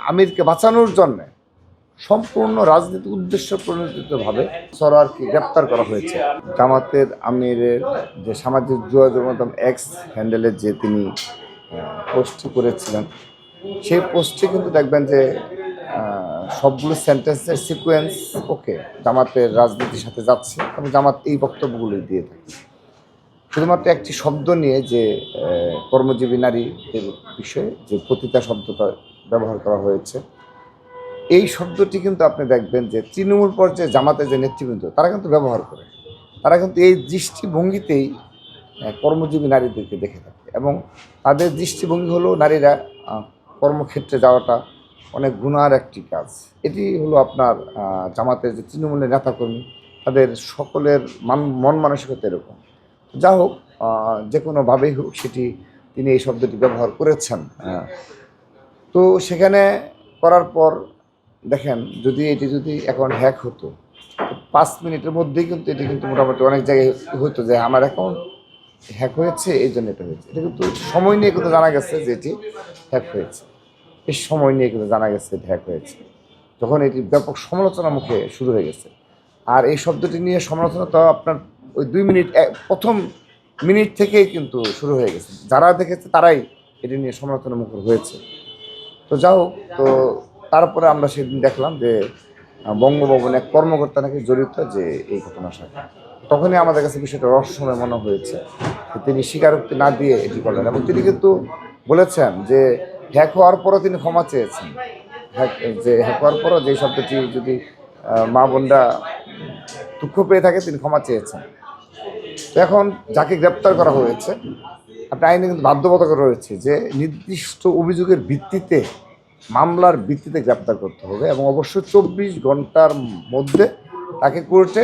আমিরকে বাঁচানোর জন্য সম্পূর্ণ রাজনৈতিক উদ্দেশ্য প্রণোদিতভাবে সরোয়ারকে গ্রেপ্তার করা হয়েছে। জামাতের আমিরের যে সামাজিক যোগাযোগ মাধ্যম এক্স হ্যান্ডেলের যে তিনি পোস্ট করেছিলেন, সেই পোস্টে কিন্তু দেখবেন যে সবগুলো সেন্টেন্সের সিকোয়েন্স ওকে জামাতের রাজনীতির সাথে যাচ্ছে এবং জামাত এই বক্তব্যগুলো দিয়ে থাকে। শুধুমাত্র একটি শব্দ নিয়ে যে কর্মজীবী নারীদের বিষয়ে যে পতিতা শব্দটা ব্যবহার করা হয়েছে, এই শব্দটি কিন্তু আপনি দেখবেন যে তৃণমূল পর্যায়ে জামাতের যে নেতৃবৃন্দ তারা কিন্তু ব্যবহার করে, তারা কিন্তু এই দৃষ্টিভঙ্গিতেই কর্মজীবী নারীদেরকে দেখে থাকে এবং তাদের দৃষ্টিভঙ্গি হলো নারীরা কর্মক্ষেত্রে যাওয়াটা অনেক গুনার একটি কাজ। এটি হলো আপনার জামাতের যে তৃণমূলের নেতাকর্মী তাদের সকলের মন মানসিকতা এরকম। যা হোক, যে কোনোভাবেই হোক সেটি তিনি এই শব্দটি ব্যবহার করেছেন। তো সেখানে করার পর দেখেন, এটি যদি অ্যাকাউন্ট হ্যাক হতো 5 মিনিটের মধ্যেই কিন্তু এটি কিন্তু মোটামুটি অনেক জায়গায় হতো যে আমার অ্যাকাউন্ট হ্যাক হয়েছে, এই জন্য এটা হয়েছে। এটা কিন্তু সময় নিয়ে কিন্তু জানা গেছে যে এটি হ্যাক হয়েছে। এই সময় নিয়ে কিন্তু জানা গেছে এটি হ্যাক হয়েছে, যখন এটি ব্যাপক সমালোচনার মুখে শুরু হয়ে গেছে। আর এই শব্দটি নিয়ে সমালোচনা তো আপনার ওই 2 মিনিট প্রথম মিনিট থেকেই কিন্তু শুরু হয়ে গেছে। যারা দেখেছে তারাই এটি নিয়ে সমালোচনার মুখর হয়েছে। তো যাই হোক, তো তারপরে আমরা সেদিন দেখলাম যে বঙ্গভবনে এক কর্মকর্তা নাকি জড়িত যে এই ঘটনার সাথে। তখনই আমাদের কাছে বিষয়টা রহস্যময় মনে হয়েছে। তিনি স্বীকারোক্তি না দিয়ে এটি করলেন এবং তিনি কিন্তু বলেছেন যে হ্যাক হওয়ার পরও তিনি ক্ষমা চেয়েছেন। হ্যাক হওয়ার পরও যে শব্দটি যদি মা বোনরা দুঃখ পেয়ে থাকে তিনি ক্ষমা চেয়েছেন। তো এখন যাকে গ্রেপ্তার করা হয়েছে, আপনার আইনে কিন্তু বাধ্যবাধকতা রয়েছে যে নির্দিষ্ট অভিযোগের ভিত্তিতে, মামলার ভিত্তিতে গ্রেপ্তার করতে হবে এবং অবশ্যই 24 ঘন্টার মধ্যে তাকে কোর্টে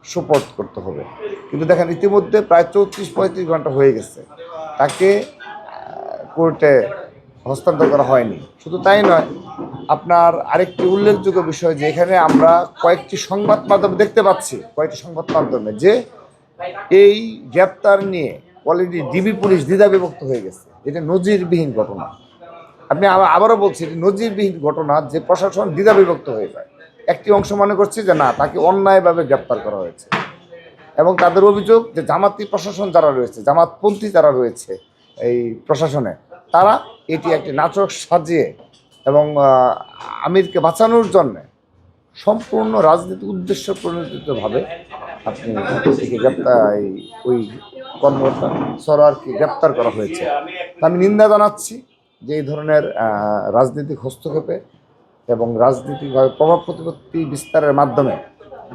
সোপর্দ করতে হবে। কিন্তু দেখেন ইতিমধ্যে প্রায় 34-35 ঘন্টা হয়ে গেছে, তাকে কোর্টে হস্তান্তর করা হয়নি। শুধু তাই নয়, আপনার আরেকটি উল্লেখযোগ্য বিষয় যে এখানে আমরা কয়েকটি সংবাদ মাধ্যমে দেখতে পাচ্ছি, যে এই গ্রেপ্তার নিয়ে অলরেডি ডিবি পুলিশ দ্বিধাবিভক্ত হয়ে গেছে। এটা নজিরবিহীন ঘটনা। আপনি আবারও বলছি, এটি নজিরবিহীন ঘটনা যে প্রশাসন দ্বিধাবিভক্ত হয়ে যায়। একটি অংশ মনে করছে যে না, তাকে অন্যায়ভাবে গ্রেপ্তার করা হয়েছে এবং তাদের অভিযোগ যে জামাতি প্রশাসন যারা রয়েছে, জামাতপন্থী যারা রয়েছে এই প্রশাসনে, তারা এটি একটি নাটক সাজিয়ে এবং আমিরকে বাঁচানোর জন্যে সম্পূর্ণ রাজনৈতিক উদ্দেশ্য প্রণোদিতভাবে আপনি ওই কর্মকর্তা সরোয়ারকে গ্রেপ্তার করা হয়েছে। আমি নিন্দা জানাচ্ছি যে এই ধরনের রাজনৈতিক হস্তক্ষেপে এবং রাজনৈতিকভাবে প্রভাব প্রতিপত্তি বিস্তারের মাধ্যমে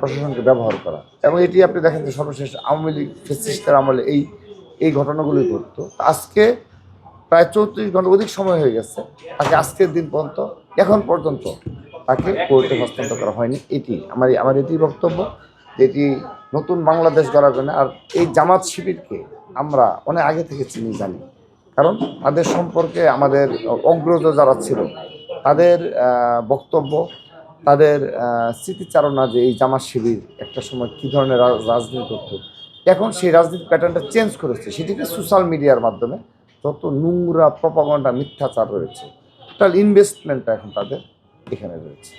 প্রশাসনকে ব্যবহার করা। এবং এটি আপনি দেখেন যে সর্বশেষ আওয়ামী লীগ ফ্যাসিস্টের আমলে এই ঘটনাগুলি ঘটতো। আজকে প্রায় 34 ঘন্টা অধিক সময় হয়ে গেছে, তাকে আজকের দিন পর্যন্ত এখন পর্যন্ত তাকে কোর্টে হস্তান্তর করা হয়নি। এটি আমার এটি বক্তব্য, এটি নতুন বাংলাদেশ গড়ার জন্য। আর এই জামাত শিবিরকে আমরা অনেক আগে থেকে চিনি, জানি, কারণ তাদের সম্পর্কে আমাদের অগ্রজ যারা ছিল তাদের বক্তব্য, তাদের স্মৃতিচারণা যে এই জামাত শিবির একটা সময় কী ধরনের রাজনীতি করত। এখন সেই রাজনীতি প্যাটার্নটা চেঞ্জ করেছে, সেটিকে সোশ্যাল মিডিয়ার মাধ্যমে যত নোংরা প্রপাগান্ডা মিথ্যাচার রয়েছে, টোটাল ইনভেস্টমেন্টটা এখন তাদের এখানে রয়েছে।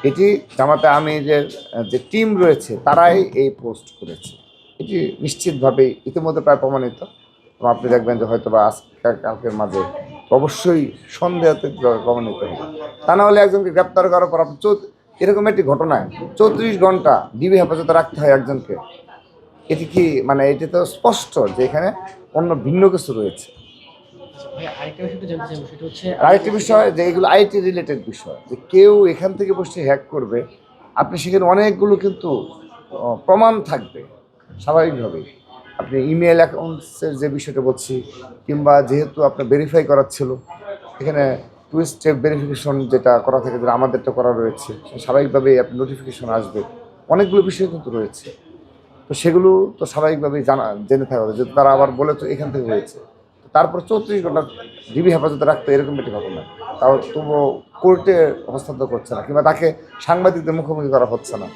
এটি জামাতে আমিরের যে টিম রয়েছে তারাই এই পোস্ট করেছে, এটি নিশ্চিতভাবেই ইতিমধ্যে প্রায় প্রমাণিত। এবং আপনি দেখবেন যে হয়তো বা কালকের মাঝে অবশ্যই সন্দেহতে প্রমাণিত হবে। তা না হলে একজনকে গ্রেপ্তার করার পর আপনি এরকম একটি ঘটনায় 34 ঘন্টা ডিবি হেফাজতে রাখতে হয় একজনকে। এটি কি মানে, এটি তো স্পষ্ট যে এখানে অন্য ভিন্ন কিছু রয়েছে। আরেকটি বিষয় যে এগুলো আইটি রিলেটেড বিষয়, যে কেউ এখান থেকে বসে হ্যাক করবে, আপনি সেখানে অনেকগুলো কিন্তু প্রমাণ থাকবে স্বাভাবিকভাবেই। আপনি ইমেল অ্যাকাউন্টসের যে বিষয়টা বলছি, কিংবা যেহেতু আপনার ভেরিফাই করার ছিল, এখানে 2 স্টেপ ভেরিফিকেশন যেটা করা থাকে, যেটা আমাদেরটা করা রয়েছে, স্বাভাবিকভাবেই আপনার নোটিফিকেশন আসবে। অনেকগুলো বিষয় কিন্তু রয়েছে, তো সেগুলো তো স্বাভাবিকভাবেই জেনে থাকা হবে যে তারা আবার বলে তো এখান থেকে হয়েছে। তারপর 34 ঘন্টা ডিবি হেফাজতে রাখতে এরকম একটি ঘটনা, তাও তবুও কোর্টে হস্তান্তর করছে না, কিংবা তাকে সাংবাদিকদের মুখোমুখি করা হচ্ছে না।